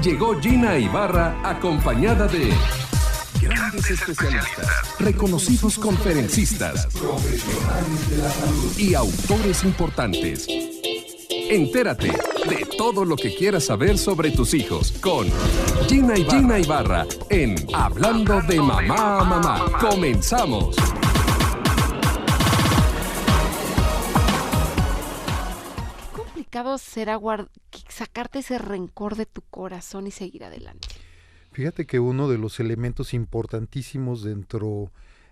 Llegó Gina Ibarra acompañada de grandes especialistas, reconocidos conferencistas, profesionales de la salud y autores importantes. Entérate de todo lo que quieras saber sobre tus hijos con Gina Ibarra en Hablando de Mamá a Mamá. ¡Comenzamos! Qué complicado será sacarte ese rencor de tu corazón y seguir adelante. Fíjate que uno de los elementos importantísimos dentro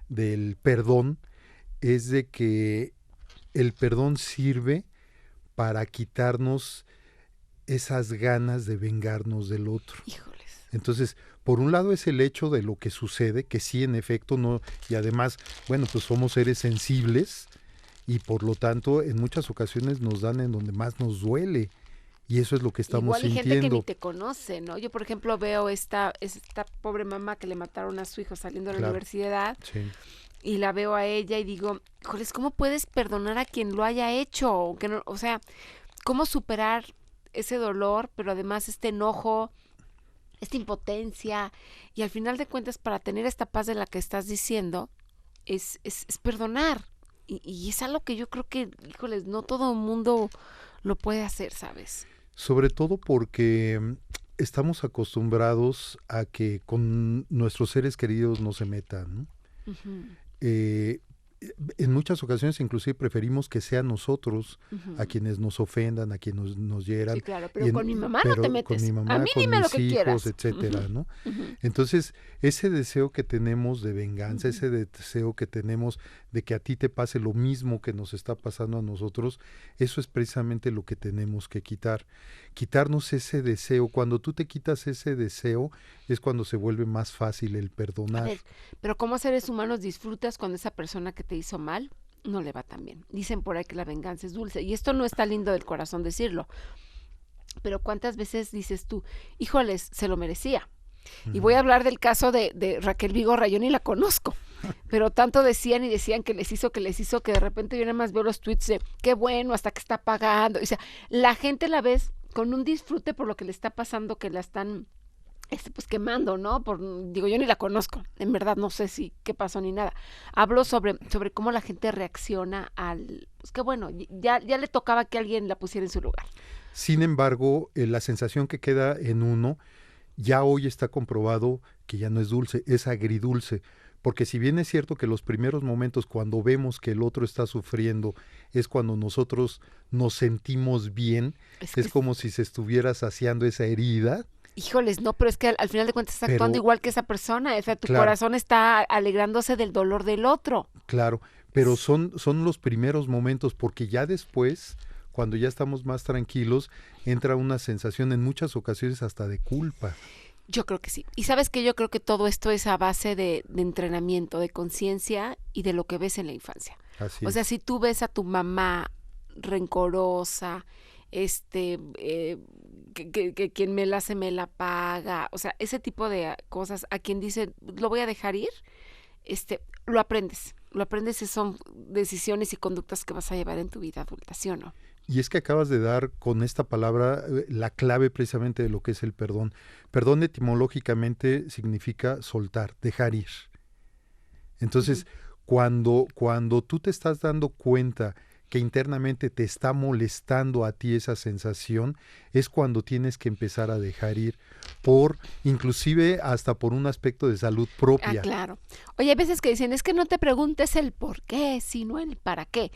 del perdón es de que el perdón sirve para quitarnos esas ganas de vengarnos del otro. Híjoles. Entonces, por un lado es el hecho de lo que sucede, que sí, en efecto, no, y además, bueno, pues somos seres sensibles y por lo tanto en muchas ocasiones nos dan en donde más nos duele. Y eso es lo que estamos sintiendo. Igual hay gente que ni te conoce, ¿no? Yo, por ejemplo, veo esta pobre mamá que le mataron a su hijo saliendo de la universidad. Sí. Y la veo a ella y digo, híjoles, ¿cómo puedes perdonar a quien lo haya hecho? Que no, o sea, ¿cómo superar ese dolor, pero además este enojo, esta impotencia? Y al final de cuentas, para tener esta paz de la que estás diciendo, es perdonar. Y es algo que yo creo que, híjoles, no todo el mundo lo puede hacer, ¿sabes? Sobre todo porque estamos acostumbrados a que con nuestros seres queridos no se metan, ¿no? Uh-huh. En muchas ocasiones inclusive preferimos que sean nosotros a quienes nos ofendan, a quienes nos hieran. Sí, claro, pero con mi mamá no te metes. Con mi mamá, a mí con dime mis lo que hijos, quieras. etcétera, ¿no? Entonces, ese deseo que tenemos de venganza, ese deseo que tenemos de que a ti te pase lo mismo que nos está pasando a nosotros, eso es precisamente lo que tenemos que quitar. Quitarnos ese deseo. Cuando tú te quitas ese deseo, es cuando se vuelve más fácil el perdonar. A ver, pero ¿cómo seres humanos disfrutas cuando esa persona que te hizo mal no le va tan bien? Dicen por ahí que la venganza es dulce, y esto no está lindo del corazón decirlo, pero ¿cuántas veces dices tú, híjoles, se lo merecía? Y voy a hablar del caso de Raquel Vigorra, yo ni la conozco, pero tanto decían que les hizo, que de repente yo nada más veo los tweets de qué bueno, hasta que está pagando. O sea, la gente la ves con un disfrute por lo que le está pasando, que la están pues quemando, ¿no? Digo, yo ni la conozco, en verdad no sé si qué pasó ni nada. Hablo sobre cómo la gente reacciona pues que bueno, ya le tocaba que alguien la pusiera en su lugar. Sin embargo, la sensación que queda en uno, ya hoy está comprobado que ya no es dulce, es agridulce. Porque si bien es cierto que los primeros momentos cuando vemos que el otro está sufriendo es cuando nosotros nos sentimos bien, es como si se estuviera saciando esa herida. Híjoles, no, pero es que al final de cuentas estás actuando igual que esa persona, o sea, tu corazón está alegrándose del dolor del otro. Claro, pero son los primeros momentos, porque ya después, cuando ya estamos más tranquilos, entra una sensación en muchas ocasiones hasta de culpa. Yo creo que sí. Y sabes que yo creo que todo esto es a base de entrenamiento, de conciencia y de lo que ves en la infancia. Así o sea, si tú ves a tu mamá rencorosa, que quien me la hace me la paga, o sea, ese tipo de cosas, a quien dice, lo voy a dejar ir, lo aprendes, son decisiones y conductas que vas a llevar en tu vida adulta, ¿sí o no? Y es que acabas de dar con esta palabra la clave precisamente de lo que es el perdón. Perdón etimológicamente significa soltar, dejar ir. Entonces, cuando tú te estás dando cuenta que internamente te está molestando a ti esa sensación, es cuando tienes que empezar a dejar ir, inclusive hasta por un aspecto de salud propia. Ah, claro. Oye, hay veces que dicen, es que no te preguntes el por qué, sino el para qué.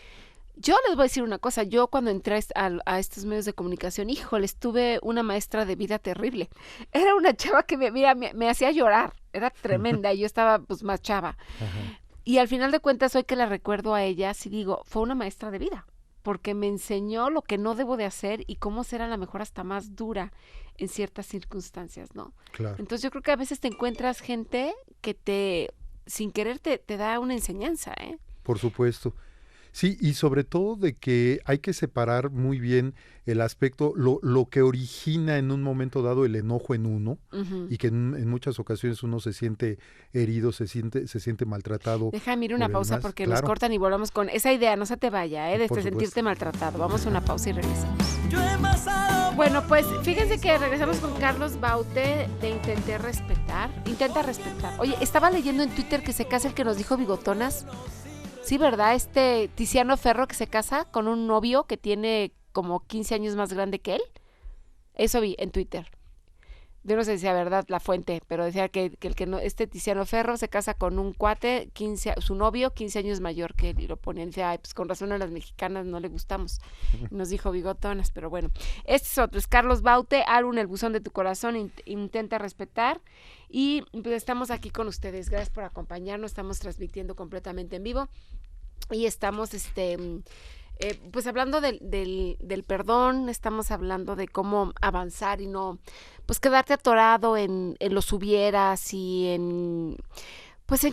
Yo les voy a decir una cosa, yo cuando entré a estos medios de comunicación, híjoles, tuve una maestra de vida terrible. Era una chava que me hacía llorar, era tremenda, y yo estaba pues más chava. Ajá. Y al final de cuentas, hoy que la recuerdo a ella, sí digo, fue una maestra de vida, porque me enseñó lo que no debo de hacer y cómo ser a lo mejor hasta más dura en ciertas circunstancias, ¿no? Claro. Entonces yo creo que a veces te encuentras gente que sin querer te da una enseñanza, ¿eh? Por supuesto. Sí, y sobre todo de que hay que separar muy bien el aspecto, lo que origina en un momento dado el enojo en uno, y que en muchas ocasiones uno se siente herido, se siente maltratado. Déjame ir una pausa porque nos cortan y volvamos con esa idea, no se te vaya, de sentirte maltratado. Vamos a una pausa y regresamos. Yo he pasado Bueno, pues fíjense que regresamos con Carlos Baute de Intenta Respetar. Oye, estaba leyendo en Twitter que se casa el que nos dijo bigotonas. Sí, ¿verdad? Tiziano Ferro que se casa con un novio que tiene como 15 años más grande que él. Eso vi en Twitter. Yo no sé si es verdad la fuente, pero decía que Tiziano Ferro se casa con un cuate, su novio, 15 años mayor que él, y lo ponían, y decía, ay, pues con razón a las mexicanas no le gustamos. Nos dijo bigotonas, pero bueno. Este es otro, es Carlos Baute, álbum El buzón de tu corazón, Intenta Respetar, y pues estamos aquí con ustedes. Gracias por acompañarnos, estamos transmitiendo completamente en vivo, y estamos, pues hablando del perdón, estamos hablando de cómo avanzar y no, pues quedarte atorado en los hubieras y en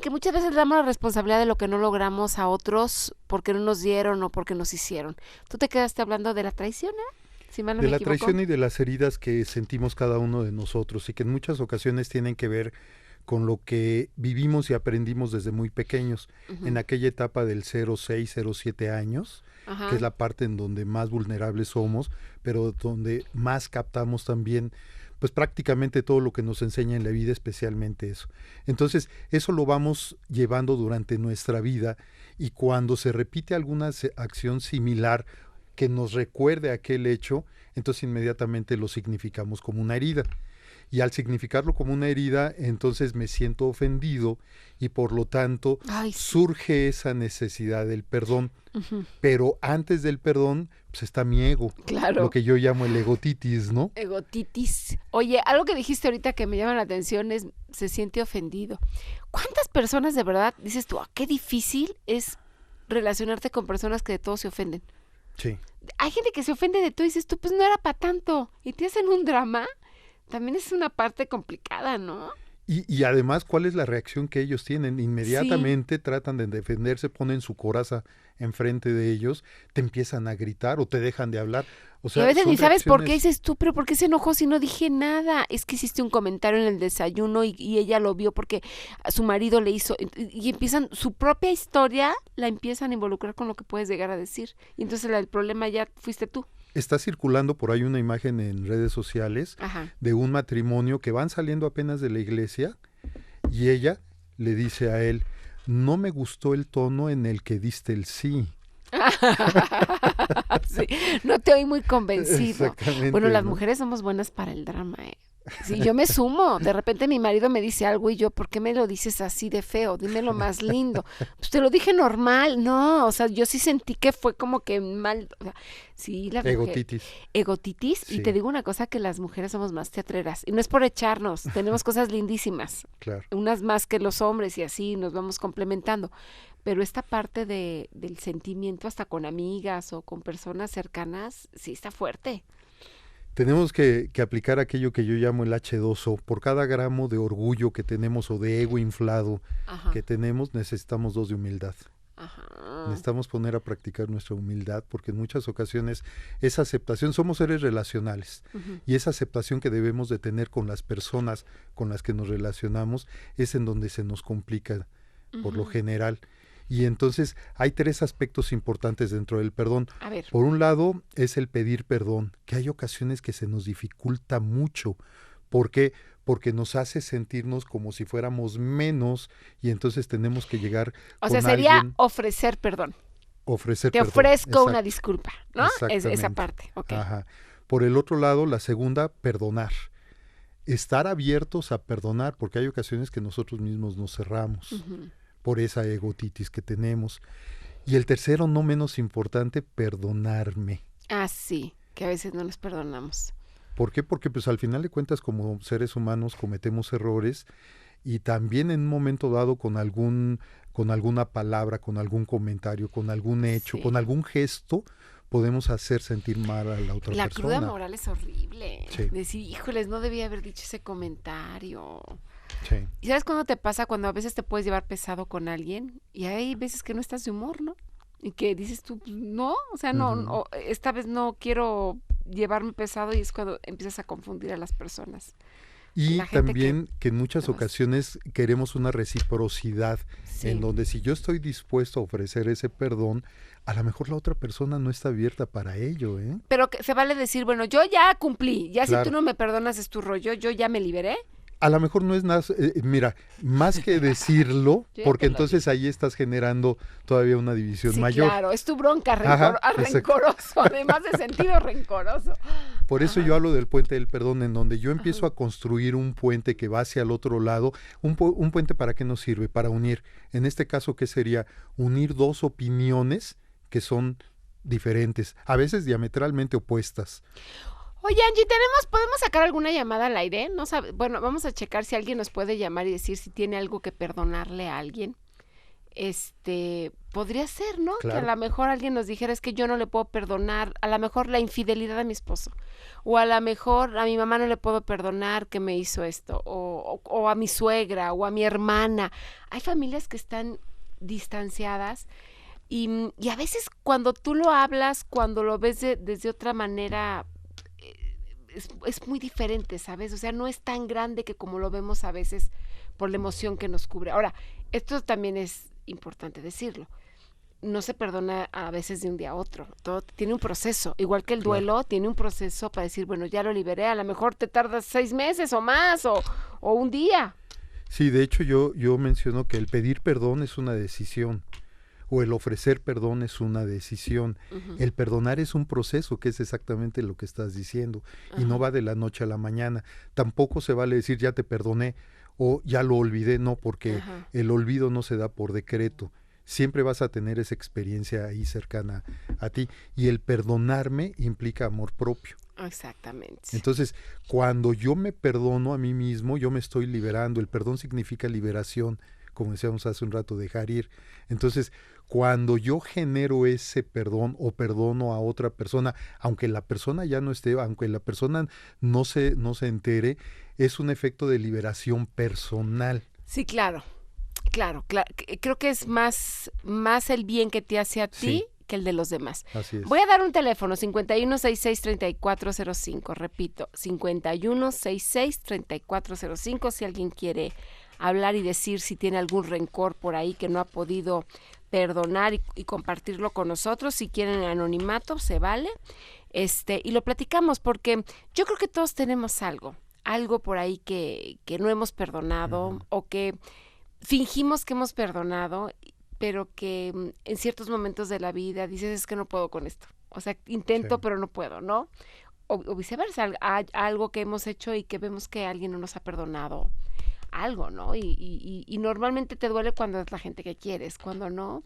que muchas veces le damos la responsabilidad de lo que no logramos a otros porque no nos dieron o porque nos hicieron. Tú te quedaste hablando de la traición, si mal no me equivoco. Traición y de las heridas que sentimos cada uno de nosotros y que en muchas ocasiones tienen que ver con lo que vivimos y aprendimos desde muy pequeños, en aquella etapa del 0,6, 0,7 años, que es la parte en donde más vulnerables somos, pero donde más captamos también, pues prácticamente todo lo que nos enseña en la vida, especialmente eso. Entonces, eso lo vamos llevando durante nuestra vida, y cuando se repite alguna acción similar que nos recuerde aquel hecho, entonces inmediatamente lo significamos como una herida. Y al significarlo como una herida, entonces me siento ofendido y por lo tanto surge esa necesidad del perdón. Pero antes del perdón, pues está mi ego, lo que yo llamo el egotitis, ¿no? Egotitis. Oye, algo que dijiste ahorita que me llama la atención es, se siente ofendido. ¿Cuántas personas de verdad dices tú, qué difícil es relacionarte con personas que de todo se ofenden? Sí. Hay gente que se ofende de todo y dices tú, pues no era para tanto, y te hacen un drama. También es una parte complicada, ¿no? Y además, ¿cuál es la reacción que ellos tienen? Inmediatamente tratan de defenderse, ponen su coraza enfrente de ellos, te empiezan a gritar o te dejan de hablar. O sea, y a veces ni sabes por qué reacciones... dices tú, pero ¿por qué se enojó si no dije nada? Es que hiciste un comentario en el desayuno y ella lo vio porque a su marido le hizo, y empiezan, su propia historia la empiezan a involucrar con lo que puedes llegar a decir. Y entonces el problema ya fuiste tú. Está circulando por ahí una imagen en redes sociales de un matrimonio que van saliendo apenas de la iglesia y ella le dice a él, no me gustó el tono en el que diste el sí. Sí, no te oí muy convencido. Bueno, las ¿no? mujeres somos buenas para el drama, Sí, yo me sumo. De repente mi marido me dice algo y yo, ¿por qué me lo dices así de feo? Dímelo más lindo. Pues te lo dije normal. No, o sea, yo sí sentí que fue como que mal. O sea, sí, la egotitis. Egotitis. Sí. Y te digo una cosa, que las mujeres somos más teatreras. Y no es por echarnos. Tenemos cosas lindísimas. Claro. Unas más que los hombres y así nos vamos complementando. Pero esta parte del sentimiento hasta con amigas o con personas cercanas, sí está fuerte. Tenemos que aplicar aquello que yo llamo el H2O. Por cada gramo de orgullo que tenemos o de ego inflado que tenemos, necesitamos 2 de humildad. Necesitamos poner a practicar nuestra humildad, porque en muchas ocasiones esa aceptación, somos seres relacionales, y esa aceptación que debemos de tener con las personas con las que nos relacionamos es en donde se nos complica por lo general. Y entonces hay 3 aspectos importantes dentro del perdón. A ver. Por un lado es el pedir perdón, que hay ocasiones que se nos dificulta mucho. ¿Por qué? Porque nos hace sentirnos como si fuéramos menos y entonces tenemos que llegar o sea, sería ofrecer perdón. Ofrecer Te perdón. ofrezco Exacto. Una disculpa, ¿no? Es esa parte. Okay. Por el otro lado, la segunda, perdonar. Estar abiertos a perdonar, porque hay ocasiones que nosotros mismos nos cerramos. Por esa egotitis que tenemos. Y el tercero, no menos importante, perdonarme. Sí, que a veces no nos perdonamos. ¿Por qué? Porque pues al final de cuentas como seres humanos cometemos errores y también en un momento dado con alguna palabra, con algún comentario, con algún hecho, con algún gesto, podemos hacer sentir mal a la otra persona. La cruda moral es horrible. Sí. Decir, híjoles, no debía haber dicho ese comentario. Sí. ¿Y sabes cuándo te pasa? Cuando a veces te puedes llevar pesado con alguien y hay veces que no estás de humor, ¿no? Y que dices tú, no, o sea, no, esta vez no quiero llevarme pesado, y es cuando empiezas a confundir a las personas. Y La gente también que en muchas Además, ocasiones queremos una reciprocidad sí. en donde si yo estoy dispuesto a ofrecer ese perdón, a lo mejor la otra persona no está abierta para ello, ¿eh? Pero que se vale decir, bueno, yo ya cumplí, ya si tú Claro. no me perdonas es tu rollo, yo ya me liberé. A lo mejor no es nada, mira, más que decirlo, Yo ya porque te lo entonces ahí estás generando todavía una división Sí, mayor. claro, es tu bronca Ajá, exacto. rencoroso, además de sentido rencoroso. Por eso Ajá. yo hablo del puente del perdón, en donde yo empiezo Ajá. a construir un puente que va hacia el otro lado. Un puente ¿para qué nos sirve? Para unir. En este caso, ¿qué sería? Unir dos opiniones que son diferentes, a veces diametralmente opuestas. Oye, Angie, podemos sacar alguna llamada al aire? No sabe, bueno, vamos a checar si alguien nos puede llamar y decir si tiene algo que perdonarle a alguien. Podría ser, ¿no? Que a Claro. lo mejor alguien nos dijera es que yo no le puedo perdonar, a lo mejor la infidelidad a mi esposo, o a lo mejor a mi mamá no le puedo perdonar que me hizo esto, o a mi suegra, o a mi hermana. Hay familias que están distanciadas y a veces cuando tú lo hablas, cuando lo ves desde otra manera, es muy diferente, ¿sabes? O sea, no es tan grande que como lo vemos a veces por la emoción que nos cubre. Ahora, esto también es importante decirlo. No se perdona a veces de un día a otro. Todo tiene un proceso. Igual que el Claro. duelo, tiene un proceso para decir, bueno, ya lo liberé. A lo mejor te tardas 6 meses o más o un día. Sí, de hecho yo menciono que el pedir perdón es una decisión, o el ofrecer perdón es una decisión. Ujú. El perdonar es un proceso, que es exactamente lo que estás diciendo, y no Ajá. va de la noche a la mañana. Tampoco se vale decir ya te perdoné o ya lo olvidé, no, porque Ajá. el olvido no se da por decreto. Siempre vas a tener esa experiencia ahí cercana a ti, y el perdonarme implica amor propio. Exactamente. Entonces, cuando yo me perdono a mí mismo, yo me estoy liberando. El perdón significa liberación, como decíamos hace un rato, dejar ir. Entonces, cuando yo genero ese perdón o perdono a otra persona, aunque la persona ya no esté, aunque la persona no se entere, es un efecto de liberación personal. Sí, claro. Claro. Creo que es más el bien que te hace a ti Sí. que el de los demás. Así es. Voy a dar un teléfono, 5166-3405, repito, 5166-3405, si alguien quiere hablar y decir si tiene algún rencor por ahí que no ha podido perdonar y compartirlo con nosotros. Si quieren anonimato, se vale. Y lo platicamos porque yo creo que todos tenemos algo por ahí que no hemos perdonado o que fingimos que hemos perdonado, pero que en ciertos momentos de la vida dices, es que no puedo con esto. O sea, intento, Sí. pero no puedo, ¿no? O viceversa, algo que hemos hecho y que vemos que alguien no nos ha perdonado algo, ¿no? Y normalmente te duele cuando es la gente que quieres, cuando no,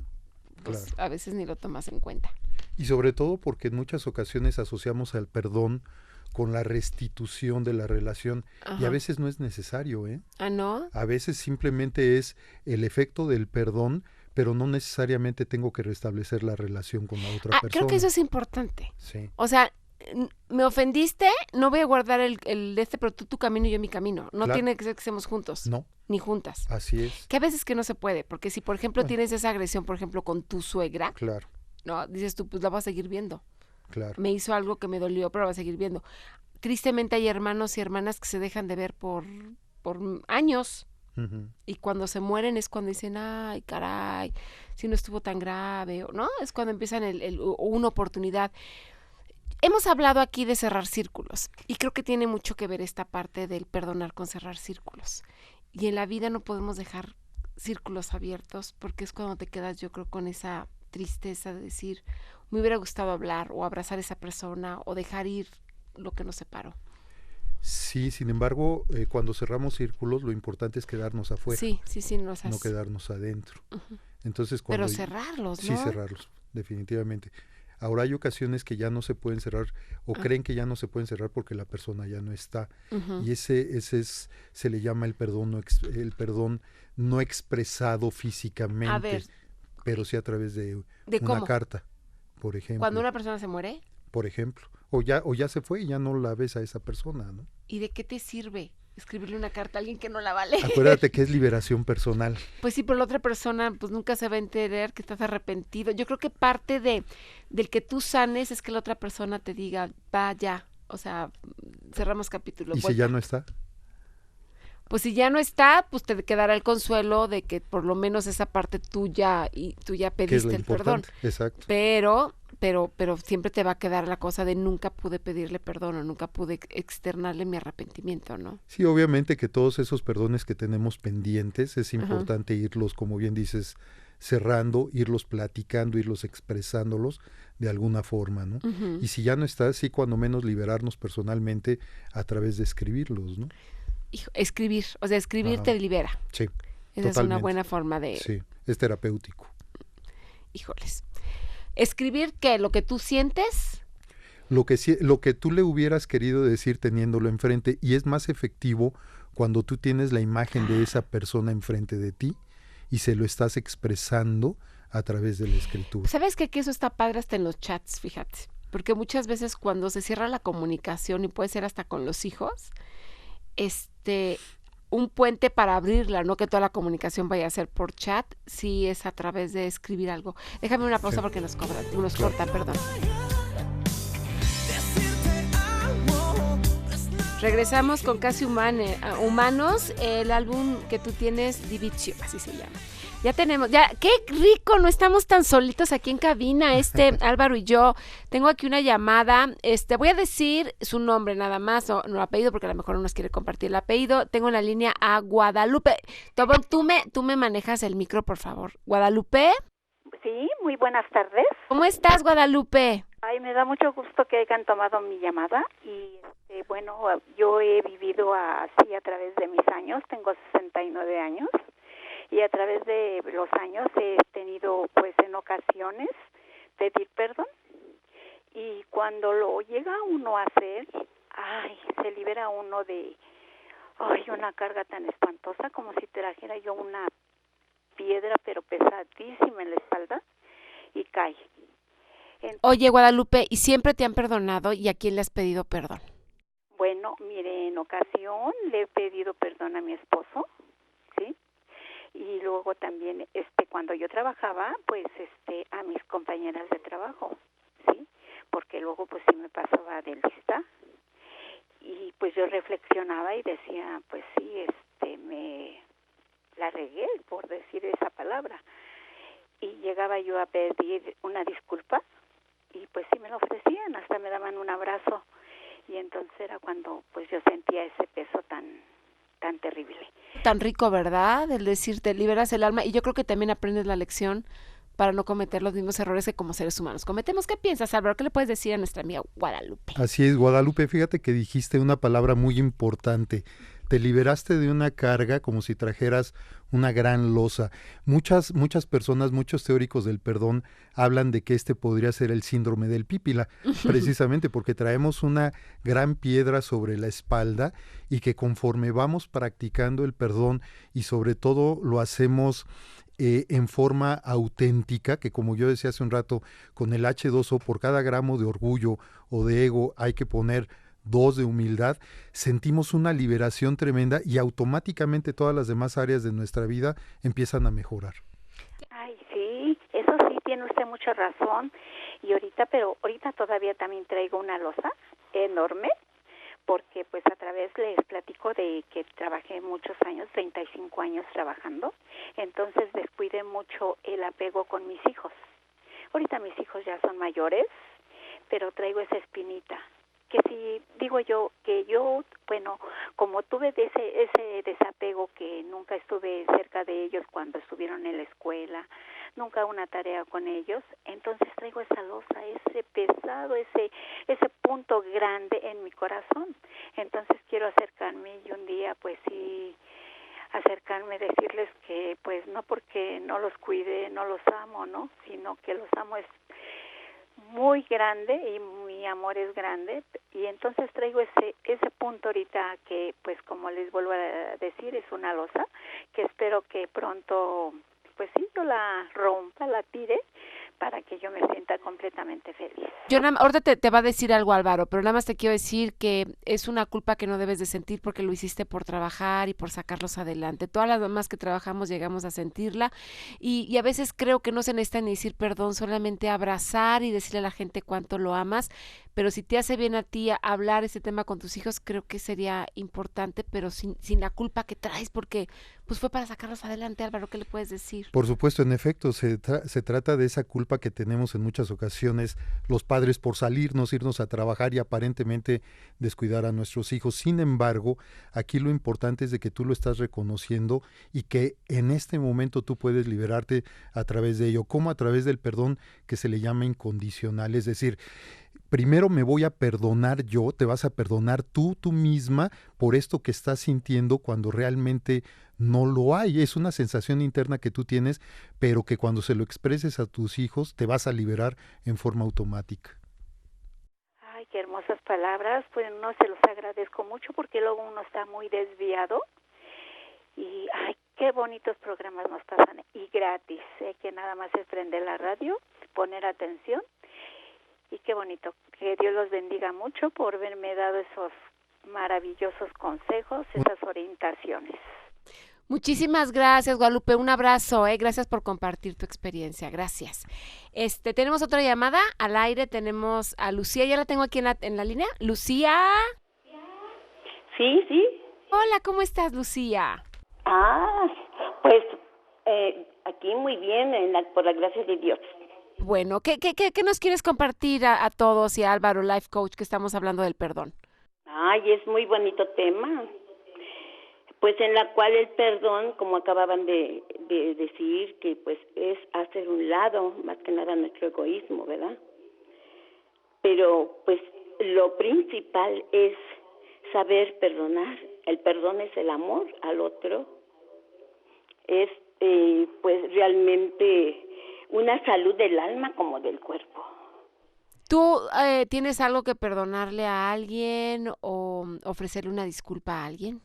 pues Claro. a veces ni lo tomas en cuenta. Y sobre todo porque en muchas ocasiones asociamos al perdón con la restitución de la relación, y Ajá. a veces no es necesario, ¿eh? ¿Ah, no? A veces simplemente es el efecto del perdón, pero no necesariamente tengo que restablecer la relación con la otra persona. Creo que eso es importante. Sí, O sea, me ofendiste, no voy a guardar pero tú tu camino y yo mi camino. No Claro. tiene que ser que estemos juntos, no, ni juntas. así es, Que a veces que no se puede, porque si por ejemplo Bueno. tienes esa agresión, por ejemplo, con tu suegra, claro, no, dices tú, pues la vas a seguir viendo. claro. Me hizo algo que me dolió, pero la vas a seguir viendo. Tristemente hay hermanos y hermanas que se dejan de ver por años. Ujú. Y cuando se mueren es cuando dicen, ay, caray, si no estuvo tan grave, ¿no? Es cuando empiezan una oportunidad. Hemos hablado aquí de cerrar círculos y creo que tiene mucho que ver esta parte del perdonar con cerrar círculos. Y en la vida no podemos dejar círculos abiertos porque es cuando te quedas, yo creo, con esa tristeza de decir, me hubiera gustado hablar o abrazar a esa persona o dejar ir lo que nos separó. Sí, sin embargo, cuando cerramos círculos, lo importante es quedarnos afuera, Sí, nos no has... quedarnos adentro. Ujú. Entonces, Pero cuando cerrarlos, ¿no? sí, cerrarlos, definitivamente. Ahora hay ocasiones que ya no se pueden cerrar o creen que ya no se pueden cerrar porque la persona ya no está. Ujú. Y ese se le llama el perdón no expresado A físicamente, ver, pero sí a través de ¿de una cómo? carta, por ejemplo. Cuando una persona se muere, Por ejemplo. O ya se fue y ya no la ves a esa persona, ¿no? ¿y de qué te sirve escribirle una carta a alguien que no la vale? Acuérdate que es liberación personal. Pues sí, pero la otra persona pues nunca se va a enterar que estás arrepentido. Yo creo que parte del que tú sanes es que la otra persona te diga, va ya, o sea, cerramos capítulo. ¿Y si vuelta. ya no está? Pues si ya no está, pues te quedará el consuelo de que por lo menos esa parte tuya y tú ya Que es lo pediste el perdón. importante, exacto. Pero siempre te va a quedar la cosa de nunca pude pedirle perdón o nunca pude externarle mi arrepentimiento, ¿no? Sí, obviamente que todos esos perdones que tenemos pendientes es importante irlos, como bien dices, cerrando, irlos platicando, irlos expresándolos de alguna forma, ¿no? Y si ya no está, sí, cuando menos liberarnos personalmente a través de escribirlos, ¿no? Escribir, o sea, escribir Ajá. te libera. Sí, Esa es una totalmente. buena forma de, Sí, es terapéutico. híjoles. Escribir, ¿qué? ¿Lo que tú sientes? Lo que tú le hubieras querido decir teniéndolo enfrente, y es más efectivo cuando tú tienes la imagen de esa persona enfrente de ti y se lo estás expresando a través de la escritura. ¿Sabes qué? Que eso está padre hasta en los chats, fíjate. Porque muchas veces cuando se cierra la comunicación, y puede ser hasta con los hijos, un puente para abrirla, no que toda la comunicación vaya a ser por chat, sí es a través de escribir algo. Déjame una pausa porque nos cortan, perdón. Regresamos con Casi Humanos, el álbum que tú tienes, Divizio, así se llama. Ya tenemos, qué rico, no estamos tan solitos aquí en cabina, Álvaro y yo. Tengo aquí una llamada, voy a decir su nombre nada más, no apellido, porque a lo mejor no nos quiere compartir el apellido. Tengo en la línea a Guadalupe. Tú me manejas el micro, por favor. Guadalupe. Sí, muy buenas tardes. ¿Cómo estás, Guadalupe? Ay, me da mucho gusto que hayan tomado mi llamada y bueno, yo he vivido así a través de mis años, tengo 69 años y a través de los años he tenido pues en ocasiones pedir perdón y cuando lo llega uno a hacer, se libera uno de una carga tan espantosa como si trajera yo una piedra pero pesadísima en la espalda y cae. Oye, Guadalupe, ¿y siempre te han perdonado y a quién le has pedido perdón? Bueno, mire, en ocasión le he pedido perdón a mi esposo, ¿sí? Y luego también, cuando yo trabajaba, pues, a mis compañeras de trabajo, ¿sí? Porque luego, pues, sí me pasaba de lista y, pues, yo reflexionaba y decía, pues, sí, me la regué, por decir esa palabra. Y llegaba yo a pedir una disculpa y pues sí me lo ofrecían, hasta me daban un abrazo y entonces era cuando pues yo sentía ese peso tan terrible. Tan rico, ¿verdad? El decir, te liberas el alma y yo creo que también aprendes la lección para no cometer los mismos errores que como seres humanos cometemos. ¿Qué piensas, Álvaro? ¿Qué le puedes decir a nuestra amiga Guadalupe? Así es, Guadalupe, fíjate que dijiste una palabra muy importante. Te liberaste de una carga como si trajeras una gran losa. Muchas personas, muchos teóricos del perdón hablan de que podría ser el síndrome del pípila, precisamente porque traemos una gran piedra sobre la espalda y que conforme vamos practicando el perdón y sobre todo lo hacemos en forma auténtica, que como yo decía hace un rato, con el H2O por cada gramo de orgullo o de ego hay que poner 2 de humildad, sentimos una liberación tremenda y automáticamente todas las demás áreas de nuestra vida empiezan a mejorar. Ay, sí, eso sí, tiene usted mucha razón. Y ahorita todavía también traigo una losa enorme, porque pues a través les platico de que trabajé muchos años, 35 años trabajando, entonces descuidé mucho el apego con mis hijos. Ahorita mis hijos ya son mayores, pero traigo esa espinita. Que si digo yo que yo, bueno, como tuve ese desapego que nunca estuve cerca de ellos cuando estuvieron en la escuela, nunca una tarea con ellos, entonces traigo esa losa, ese pesado, ese punto grande en mi corazón. Entonces quiero acercarme y un día pues sí acercarme, decirles que pues no porque no los cuide, no los amo, ¿no? Sino que los amo es muy grande y mi amor es grande y entonces traigo ese punto ahorita que pues como les vuelvo a decir es una losa que espero que pronto pues sí yo la rompa, la tire para que yo me sienta completamente feliz. Ahorita te va a decir algo Álvaro, pero nada más te quiero decir que es una culpa que no debes de sentir porque lo hiciste por trabajar y por sacarlos adelante. Todas las mamás que trabajamos llegamos a sentirla y a veces creo que no se necesita ni decir perdón, solamente abrazar y decirle a la gente cuánto lo amas, pero si te hace bien a ti hablar ese tema con tus hijos, creo que sería importante, pero sin la culpa que traes, porque pues fue para sacarlos adelante. Álvaro, ¿qué le puedes decir? Por supuesto, en efecto, se trata de esa culpa que tenemos en muchas ocasiones los padres por salirnos, irnos a trabajar y aparentemente descuidar a nuestros hijos. Sin embargo, aquí lo importante es de que tú lo estás reconociendo y que en este momento tú puedes liberarte a través de ello, como a través del perdón que se le llama incondicional. Es decir, primero me voy a perdonar yo, te vas a perdonar tú misma por esto que estás sintiendo cuando realmente no lo hay. Es una sensación interna que tú tienes, pero que cuando se lo expreses a tus hijos te vas a liberar en forma automática. Ay, qué hermosas palabras. Pues no se los agradezco mucho porque luego uno está muy desviado. Y ay, qué bonitos programas nos pasan y gratis. Que nada más es prender la radio, poner atención. Y qué bonito, que Dios los bendiga mucho por haberme dado esos maravillosos consejos, esas orientaciones. Muchísimas gracias, Guadalupe, un abrazo, gracias por compartir tu experiencia, gracias. Tenemos otra llamada al aire, tenemos a Lucía, ya la tengo aquí en la línea. Lucía. Sí. Hola, ¿cómo estás, Lucía? Pues aquí muy bien, por la gracia de Dios. Bueno, ¿qué nos quieres compartir a todos y a Álvaro, Life Coach, que estamos hablando del perdón? Ay, es muy bonito tema. Pues en la cual el perdón, como acababan de decir, que pues es hacer un lado, más que nada nuestro egoísmo, ¿verdad? Pero pues lo principal es saber perdonar. El perdón es el amor al otro. Es pues realmente una salud del alma como del cuerpo. ¿Tú tienes algo que perdonarle a alguien o ofrecerle una disculpa a alguien?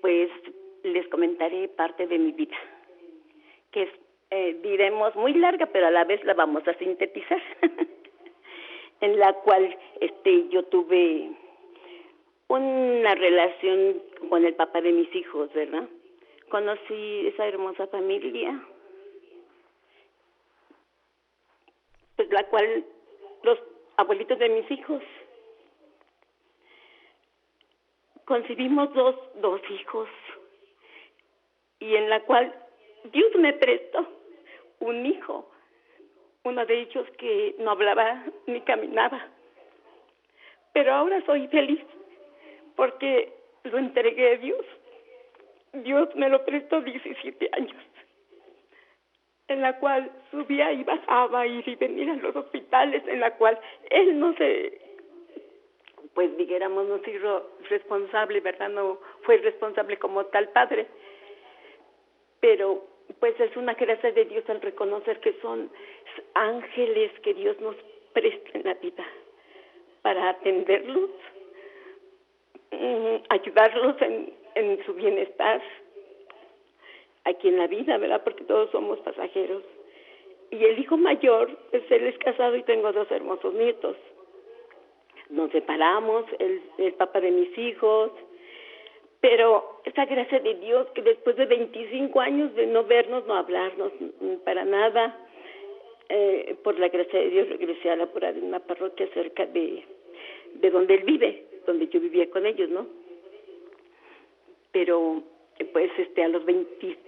Pues les comentaré parte de mi vida, que es, diremos, muy larga, pero a la vez la vamos a sintetizar, en la cual yo tuve una relación con el papá de mis hijos, ¿verdad? Conocí esa hermosa familia, pues la cual los abuelitos de mis hijos concibimos dos hijos, y en la cual Dios me prestó un hijo, uno de ellos que no hablaba ni caminaba, pero ahora soy feliz porque lo entregué a Dios. Dios me lo prestó 17 años, en la cual subía y bajaba, ir y venir a los hospitales, en la cual él no se, pues dijéramos, no sido responsable, ¿verdad? No fue responsable como tal padre, pero pues es una gracia de Dios al reconocer que son ángeles que Dios nos presta en la vida para atenderlos, ayudarlos en su bienestar aquí en la vida, ¿verdad? Porque todos somos pasajeros. Y el hijo mayor, pues él es casado y tengo 2 hermosos nietos. Nos separamos, el papá de mis hijos, pero esa gracia de Dios que después de 25 años de no vernos, no hablarnos para nada, por la gracia de Dios regresé a laborar en una parroquia cerca de donde él vive, donde yo vivía con ellos, ¿no? Pero pues a los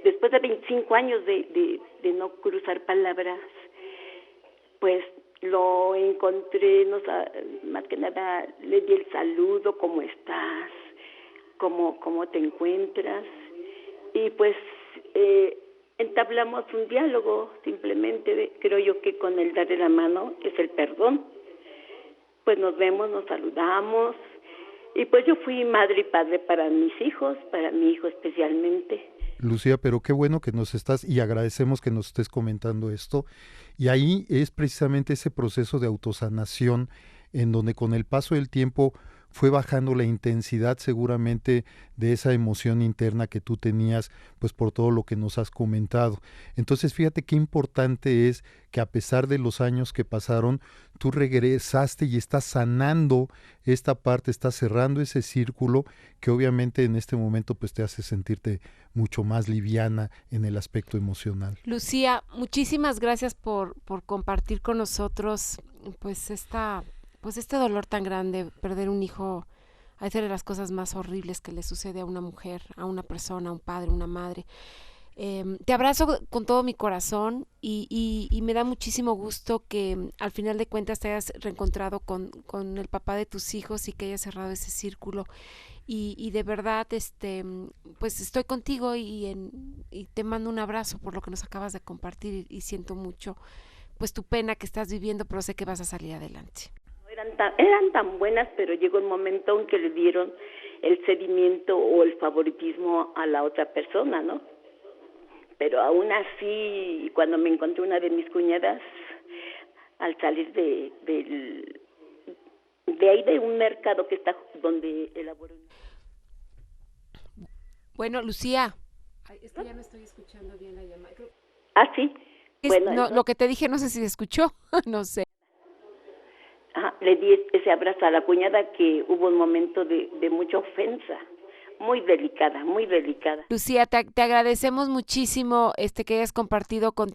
después de 25 años de no cruzar palabras, pues lo encontré, más que nada le di el saludo, ¿cómo estás? ¿Cómo te encuentras? Y pues entablamos un diálogo, simplemente creo yo que con el darle la mano es el perdón. Pues nos vemos, nos saludamos, y pues yo fui madre y padre para mis hijos, para mi hijo especialmente. Lucía, pero qué bueno que nos estás, y agradecemos que nos estés comentando esto, y ahí es precisamente ese proceso de autosanación en donde con el paso del tiempo fue bajando la intensidad seguramente de esa emoción interna que tú tenías, pues por todo lo que nos has comentado. Entonces fíjate qué importante es que a pesar de los años que pasaron, tú regresaste y estás sanando esta parte, estás cerrando ese círculo que obviamente en este momento pues te hace sentirte mucho más liviana en el aspecto emocional. Lucía, muchísimas gracias por compartir con nosotros pues este dolor tan grande. Perder un hijo ha de las cosas más horribles que le sucede a una mujer, a una persona, a un padre, a una madre. Te abrazo con todo mi corazón y me da muchísimo gusto que al final de cuentas te hayas reencontrado con el papá de tus hijos y que hayas cerrado ese círculo. Y de verdad, pues estoy contigo y te mando un abrazo por lo que nos acabas de compartir y siento mucho pues tu pena que estás viviendo, pero sé que vas a salir adelante. Eran tan buenas, pero llegó un momento en que le dieron el seguimiento o el favoritismo a la otra persona, ¿no? Pero aún así, cuando me encontré una de mis cuñadas, al salir de ahí de un mercado que está donde elaboró. Bueno, Lucía. Es que ya no estoy escuchando bien la llamada. Sí. Bueno, no, lo que te dije, no sé si se escuchó, no sé. Le di ese abrazo a la cuñada que hubo un momento de mucha ofensa, muy delicada, muy delicada. Lucía, te agradecemos muchísimo que hayas compartido con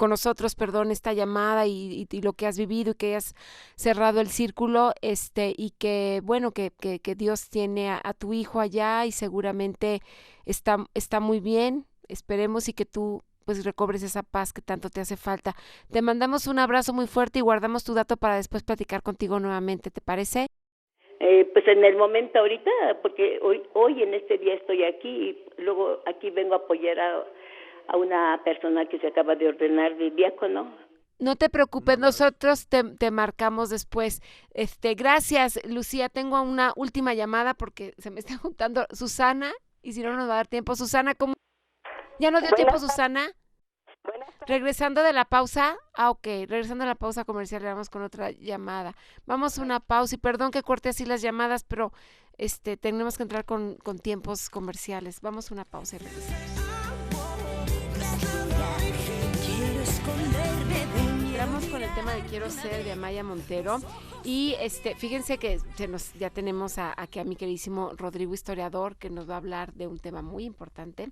nosotros, esta llamada y lo que has vivido y que hayas cerrado el círculo, y que bueno, que Dios tiene a tu hijo allá y seguramente está muy bien, esperemos y que tú pues recobres esa paz que tanto te hace falta. Te mandamos un abrazo muy fuerte y guardamos tu dato para después platicar contigo nuevamente, ¿te parece? Pues en el momento ahorita, porque hoy en este día estoy aquí y luego aquí vengo a apoyar a una persona que se acaba de ordenar de diácono. No te preocupes, nosotros te marcamos después. Gracias, Lucía. Tengo una última llamada porque se me está juntando Susana y si no nos va a dar tiempo. Susana, ¿cómo? ¿Ya no dio tiempo, Susana? Regresando de la pausa, regresando a la pausa comercial, le vamos con otra llamada. Vamos a una pausa y perdón que corte así las llamadas, pero tenemos que entrar con tiempos comerciales. Vamos a una pausa y regresamos. Entramos con el tema de Quiero Ser de Amaya Montero y fíjense que ya tenemos aquí a mi queridísimo Rodrigo historiador que nos va a hablar de un tema muy importante.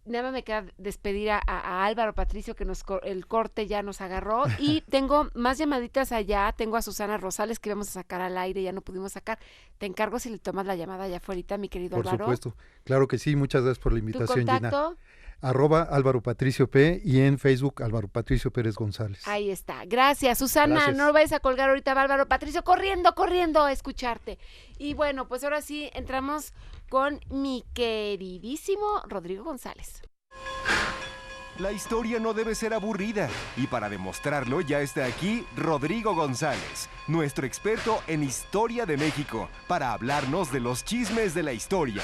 Nada más me queda despedir a Álvaro Patricio que el corte ya nos agarró y tengo más llamaditas allá, tengo a Susana Rosales que íbamos a sacar al aire, ya no pudimos sacar. Te encargo si le tomas la llamada allá afuera, mi querido Álvaro. Por supuesto, claro que sí, muchas gracias por la invitación, ¿Tu contacto? Gina. @Álvaro Patricio P y en Facebook Álvaro Patricio Pérez González. Ahí está, gracias Susana, gracias. No lo vayas a colgar ahorita, Álvaro Patricio, corriendo a escucharte. Y bueno, pues ahora sí entramos con mi queridísimo Rodrigo González. La historia no debe ser aburrida y para demostrarlo ya está aquí Rodrigo González, nuestro experto en historia de México, para hablarnos de los chismes de la historia.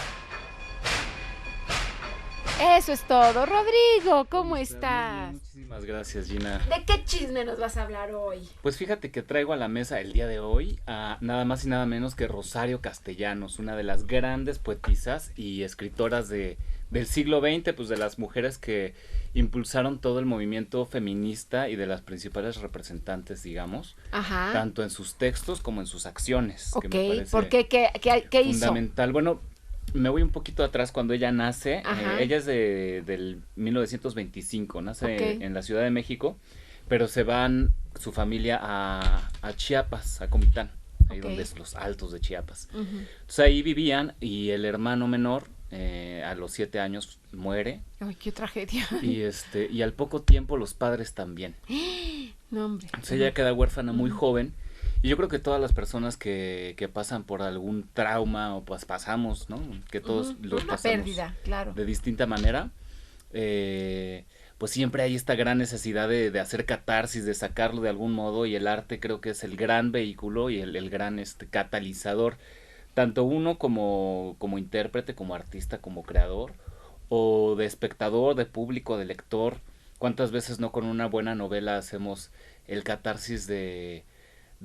Eso es todo. Rodrigo, ¿cómo estás? Muchísimas gracias, Gina. ¿De qué chisme nos vas a hablar hoy? Pues fíjate que traigo a la mesa el día de hoy a nada más y nada menos que Rosario Castellanos, una de las grandes poetisas y escritoras del siglo XX, pues de las mujeres que impulsaron todo el movimiento feminista y de las principales representantes, digamos, Ajá. tanto en sus textos como en sus acciones. Ok, que me parece ¿por qué? ¿Qué hizo? Fundamental. Bueno, me voy un poquito atrás cuando ella nace. Ella es del 1925, nace en la Ciudad de México, pero se van su familia a Chiapas, a Comitán, ahí donde es los Altos de Chiapas. Entonces ahí vivían y el hermano menor a los 7 años muere. Ay, qué tragedia. Y al poco tiempo los padres también. No, hombre. Entonces ella queda huérfana muy joven. Y yo creo que todas las personas que pasan por algún trauma o pues pasamos, ¿no? Que todos los pasamos. Pérdida, claro. De distinta manera. Pues siempre hay esta gran necesidad de hacer catarsis, de sacarlo de algún modo. Y el arte creo que es el gran vehículo y el gran catalizador. Tanto uno como intérprete, como artista, como creador. O de espectador, de público, de lector. ¿Cuántas veces no con una buena novela hacemos el catarsis de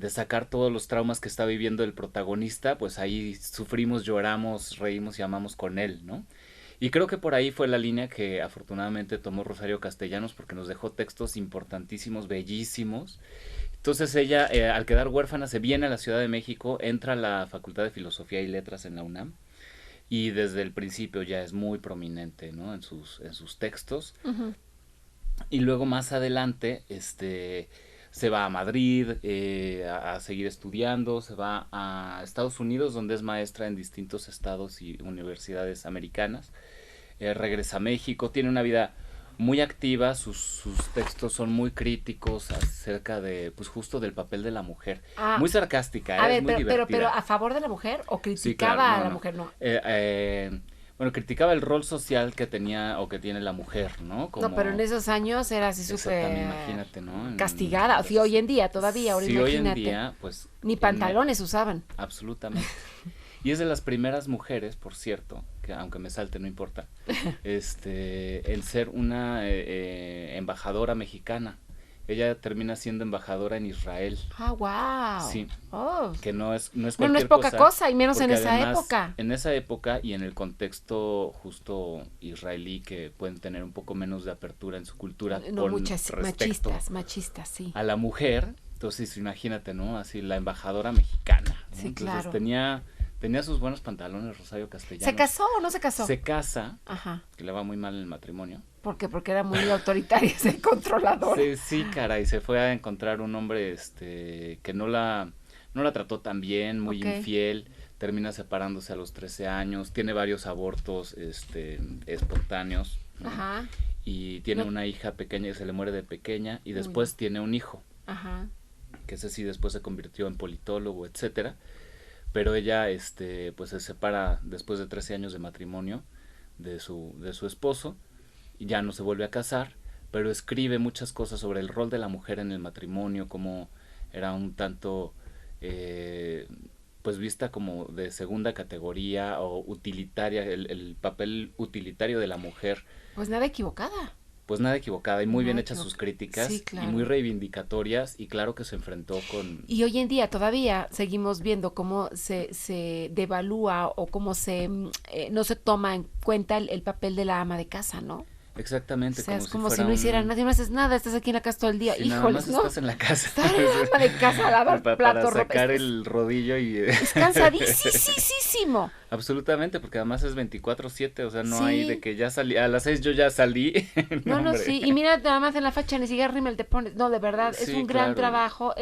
sacar todos los traumas que está viviendo el protagonista, pues ahí sufrimos, lloramos, reímos y amamos con él, ¿no? Y creo que por ahí fue la línea que afortunadamente tomó Rosario Castellanos, porque nos dejó textos importantísimos, bellísimos. Entonces ella, al quedar huérfana, se viene a la Ciudad de México, entra a la Facultad de Filosofía y Letras en la UNAM, y desde el principio ya es muy prominente, ¿no? En sus textos. Uh-huh. Y luego más adelante, se va a Madrid a seguir estudiando, se va a Estados Unidos, donde es maestra en distintos estados y universidades americanas, regresa a México, tiene una vida muy activa, sus textos son muy críticos acerca de, pues justo del papel de la mujer, muy sarcástica, es muy divertida. Pero ¿a favor de la mujer o criticaba sí, claro, a la mujer? No. Bueno, criticaba el rol social que tenía o que tiene la mujer, ¿no? No, pero en esos años era así súper imagínate, ¿no? Castigada. Sí, hoy en día todavía, ahora imagínate. Sí, hoy en día, pues... Ni pantalones usaban. Absolutamente. Y es de las primeras mujeres, por cierto, que aunque me salte no importa, en ser una embajadora mexicana. Ella termina siendo embajadora en Israel. ¡Ah, wow! Sí. Oh. Que no es cualquier cosa. No es poca cosa, y menos en esa época. En esa época y en el contexto justo israelí, que pueden tener un poco menos de apertura en su cultura. No, muchas machistas, sí. A la mujer, entonces imagínate, ¿no? Así la embajadora mexicana, ¿no? Sí, entonces, claro. Tenía sus buenos pantalones, Rosario Castellanos. ¿Se casó o no se casó? Se casa, ajá, que le va muy mal en el matrimonio. ¿Por qué? Porque era muy autoritaria, ese controlador. Sí, caray, se fue a encontrar un hombre que no la trató tan bien, muy infiel, termina separándose a los 13 años, tiene varios abortos espontáneos, ¿no? Ajá. Y tiene una hija pequeña que se le muere de pequeña, y después tiene un hijo. Ajá. Que ese sí después se convirtió en politólogo, etcétera. Pero ella pues se separa después de 13 años de matrimonio de su esposo, y ya no se vuelve a casar, pero escribe muchas cosas sobre el rol de la mujer en el matrimonio, como era un tanto pues vista como de segunda categoría o utilitaria, el papel utilitario de la mujer. Pues nada equivocada. Y muy bien hechas sus críticas, sí, claro, y muy reivindicatorias, y claro que se enfrentó con... Y hoy en día todavía seguimos viendo cómo se devalúa o cómo no se toma en cuenta el papel de la ama de casa, ¿no? Exactamente. O sea, es como si no hicieran nada, no haces nada, estás aquí en la casa todo el día. Sí, híjoles, ¿no? Estás en la casa. Estar en la ama de casa a lavar plato, para sacar el rodillo y... Es cansadísimo. Absolutamente, porque además es 24/7, o sea, no hay de que ya salí, a las 6 yo ya salí. No, sí, y mira, nada más en la facha ni siquiera rímel te pones, no, de verdad, es un gran trabajo,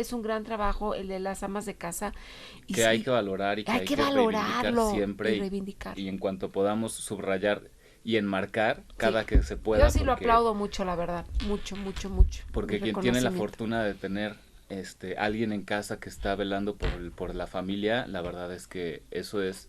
el de las amas de casa. Y que hay que valorar y que hay que reivindicar siempre. Y en cuanto podamos subrayar y enmarcar cada que se pueda. Yo sí lo aplaudo mucho, la verdad, mucho. Porque quien tiene la fortuna de tener alguien en casa que está velando por la familia, la verdad es que eso es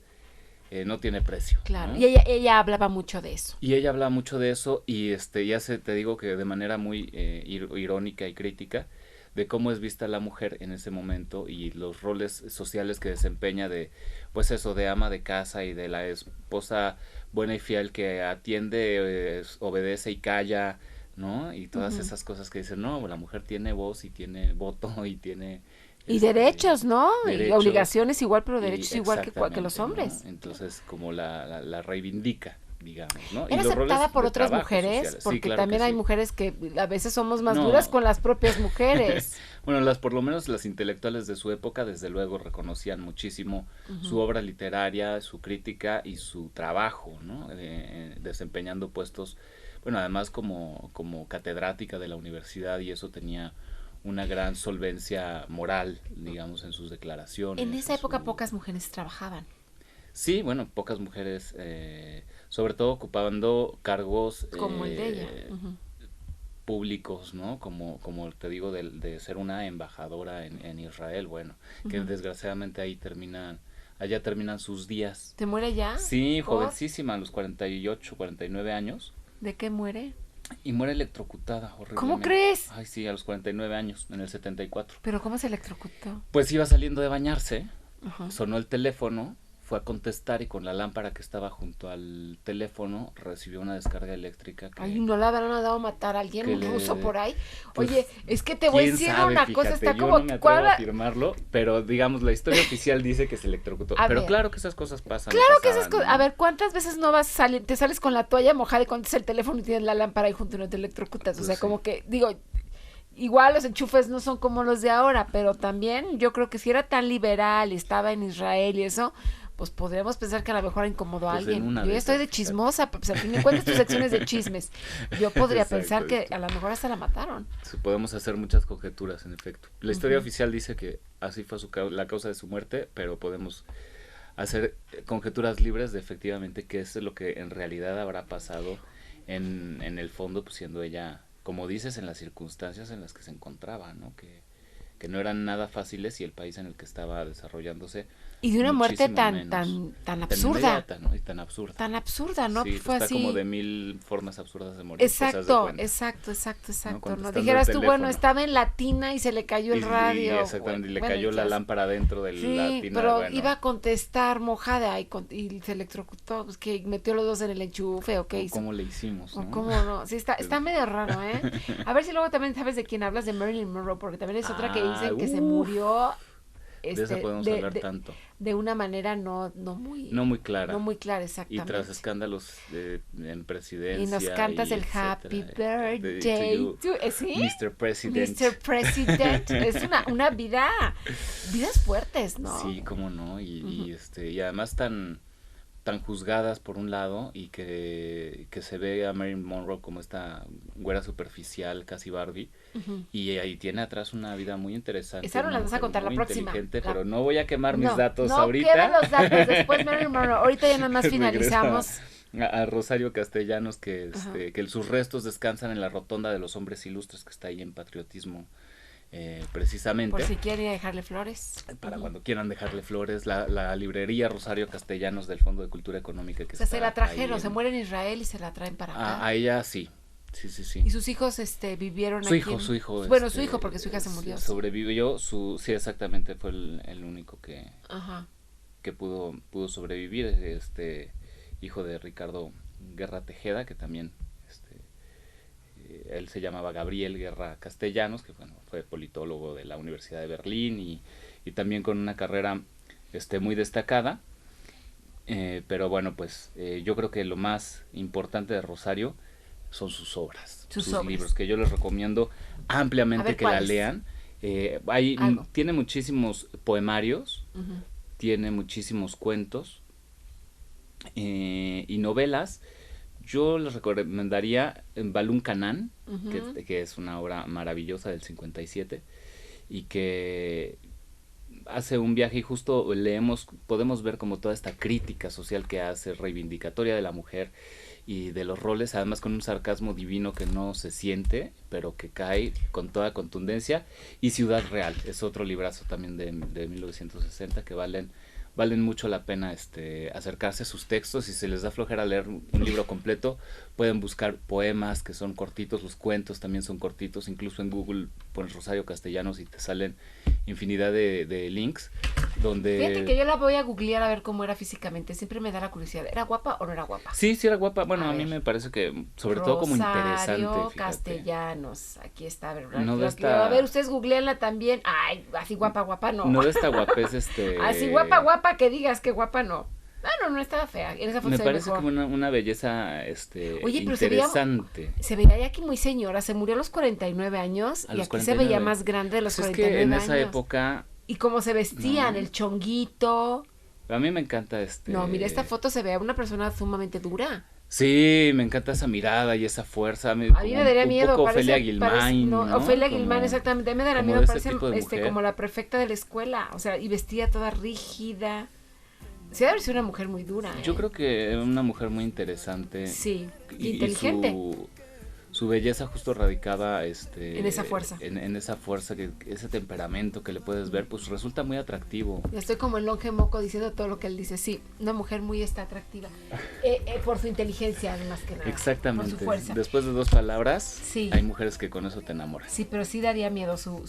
no tiene precio. Claro, ¿no? Y ella hablaba mucho de eso. Y ella hablaba mucho de eso, y te digo que de manera muy irónica y crítica, de cómo es vista la mujer en ese momento y los roles sociales que desempeña de, pues eso, de ama de casa y de la esposa buena y fiel que atiende, obedece y calla, ¿no? Y todas esas cosas que dicen, no, la mujer tiene voz y tiene voto y tiene... Y derechos, ¿no? Derechos, y obligaciones igual, pero derechos igual que los hombres. ¿no? Entonces, como la reivindica, digamos, ¿no? ¿Era aceptada por otras mujeres? Sociales. Porque sí, claro también hay mujeres que a veces somos más duras con las propias mujeres. Bueno, por lo menos las intelectuales de su época, desde luego, reconocían muchísimo su obra literaria, su crítica y su trabajo, ¿no? Desempeñando puestos, bueno, además como catedrática de la universidad, y eso tenía una gran solvencia moral, digamos, en sus declaraciones. En esa época pocas mujeres trabajaban. Sí, bueno, pocas mujeres, sobre todo ocupando cargos como el de ella. Públicos, ¿no? Como te digo, de ser una embajadora en Israel, bueno, que desgraciadamente allá terminan sus días. ¿Te muere ya? Sí, jovencísima, a los 48, 49 años. ¿De qué muere? Y muere electrocutada, horriblemente. ¿Cómo crees? Ay, sí, a los 49 años, en el 74. ¿Pero cómo se electrocutó? Pues iba saliendo de bañarse, sonó el teléfono, fue a contestar y con la lámpara que estaba junto al teléfono recibió una descarga eléctrica. Ay, ¿no le habrán dado a matar a alguien, un ruso por ahí? Pues, oye, es que te voy a decir una cosa, está yo como... no me atrevo a afirmarlo, pero digamos, la historia oficial dice que se electrocutó. Pero claro que esas cosas pasan. Claro que esas cosas... A ver, ¿cuántas veces no te sales con la toalla mojada y contestas el teléfono y tienes la lámpara ahí junto y no te electrocutas? Pues o sea, como que, digo... Igual los enchufes no son como los de ahora, pero también yo creo que si era tan liberal y estaba en Israel y eso, pues podríamos pensar que a lo mejor incomodó a alguien. Yo ya estoy de chismosa, pues al fin de cuentas tus secciones de chismes. Yo podría pensar que a lo mejor hasta la mataron. Sí, podemos hacer muchas conjeturas, en efecto. La historia oficial dice que así fue la causa de su muerte, pero podemos hacer conjeturas libres de efectivamente qué es lo que en realidad habrá pasado en el fondo, pues siendo ella... como dices, en las circunstancias en las que se encontraba, ¿no? Que no eran nada fáciles y el país en el que estaba desarrollándose. Y de una muerte tan absurda. Tan inmediata, ¿no? Y tan absurda. Tan absurda, ¿no? Sí, fue está así. como de 1000 formas absurdas de morir. Exacto. ¿No? Dijeras tú, bueno, estaba en la tina y se le cayó el radio. Exactamente, y le cayó la lámpara dentro de la tina. Pero iba a contestar mojada y se electrocutó, pues que metió los dos en el enchufe, ¿o qué hizo? ¿Cómo le hicimos, no? ¿Cómo no? Sí, está medio raro, ¿eh? A ver si luego también sabes de quién hablas, de Marilyn Monroe, porque también es otra que dicen que se murió... de esa podemos hablar tanto. De una manera no muy clara. No muy clara, exactamente. Y tras escándalos en presidencia. Y nos cantas el Happy Birthday to ¿sí? Mr. President. Mr. President. Es una vidas fuertes, ¿no? Sí, cómo no. Y además tan juzgadas por un lado y que se ve a Marilyn Monroe como esta güera superficial, casi Barbie, y ahí tiene atrás una vida muy interesante. Esa no la vas a contar la próxima. Pero no voy a quemar mis datos ahorita. No, quedan los datos, después Marilyn Monroe. Ahorita ya nada más finalizamos. A Rosario Castellanos, que sus restos descansan en la rotonda de los hombres ilustres que está ahí en Patriotismo. Precisamente por si quieren dejarle flores, para cuando quieran dejarle flores, la librería Rosario Castellanos del Fondo de Cultura Económica que se la trajeron, se muere en Israel y se la traen para acá. A ella sí. Y sus hijos vivieron su aquí. Su hijo. Bueno, su hijo, porque su hija se murió. Sobrevivió, sí, exactamente, fue el único que pudo sobrevivir, hijo de Ricardo Guerra Tejeda, que también él se llamaba Gabriel Guerra Castellanos, que fue politólogo de la Universidad de Berlín y también con una carrera muy destacada, pero bueno, pues yo creo que lo más importante de Rosario son sus obras, sus libros, que yo les recomiendo ampliamente que la lean. Tiene muchísimos poemarios, tiene muchísimos cuentos y novelas. Yo les recomendaría Balún Canán, que es una obra maravillosa del 57 y que hace un viaje y justo podemos ver como toda esta crítica social que hace, reivindicatoria de la mujer y de los roles, además con un sarcasmo divino que no se siente, pero que cae con toda contundencia. Y Ciudad Real es otro librazo también de 1960 que valen mucho la pena acercarse a sus textos. Si se les da flojera leer un libro completo, pueden buscar poemas que son cortitos, los cuentos también son cortitos, incluso en Google pones Rosario Castellanos y te salen infinidad de links donde... Fíjate que yo la voy a googlear a ver cómo era físicamente, siempre me da la curiosidad, ¿era guapa o no era guapa? Sí era guapa, bueno, a mí me parece que sobre todo como interesante. Rosario Castellanos, aquí está, ¿verdad? No a ver, ustedes googleenla también, ay, así guapa no. No de esta guapez, así guapa que digas que guapa no. No estaba fea. En esa foto me parece como una belleza Oye, pero interesante. Se veía ya aquí muy señora, se murió a los 49 años y aquí 49. Se veía más grande de los 49 años. Es que en esa época... Y cómo se vestían, el chonguito. A mí me encanta No, mira, esta foto se ve a una persona sumamente dura. Sí, me encanta esa mirada y esa fuerza. A mí me daría miedo. Poco Ofelia Guilmain, ¿no? Ofelia Guilmain, exactamente. A mí me daría miedo, parece como la prefecta de la escuela. O sea, y vestía toda rígida. Sí, debe ser una mujer muy dura. Yo creo que una mujer muy interesante. Sí, inteligente. Su belleza justo radicaba en esa fuerza. En esa fuerza, ese temperamento que le puedes ver, pues resulta muy atractivo. Ya estoy como el longe moco diciendo todo lo que él dice. Sí, una mujer muy atractiva. Por su inteligencia, más que nada. Exactamente. Por su fuerza. Después de 2 palabras, hay mujeres que con eso te enamoran. Sí, pero sí daría miedo su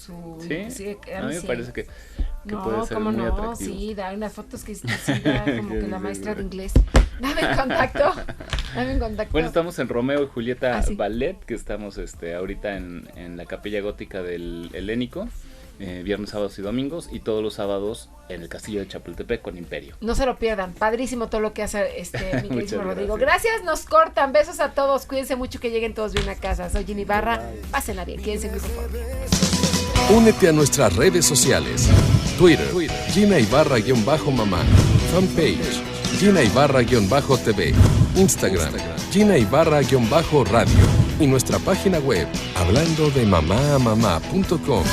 ¿Sí? A mí me parece que que puede ser muy atractivo. Sí, da unas fotos que sí, da como que la maestra de inglés. Dame en contacto. Bueno, estamos en Romeo y Julieta Ballet, que estamos ahorita en la Capilla Gótica del Helénico, viernes, sábados y domingos, y todos los sábados en el Castillo de Chapultepec con Imperio. No se lo pierdan, padrísimo todo lo que hace mi queridísimo Rodrigo. Gracias, nos cortan, besos a todos, cuídense mucho, que lleguen todos bien a casa. Soy Jenny Barra, pásenla bien, quédense en Grupo Fórmula. Únete a nuestras redes sociales. Twitter, Gina Ibarra-mamá. Fanpage, Gina Ibarra-TV. Instagram, Gina Ibarra-radio. Y nuestra página web, hablandodemamamamá.com.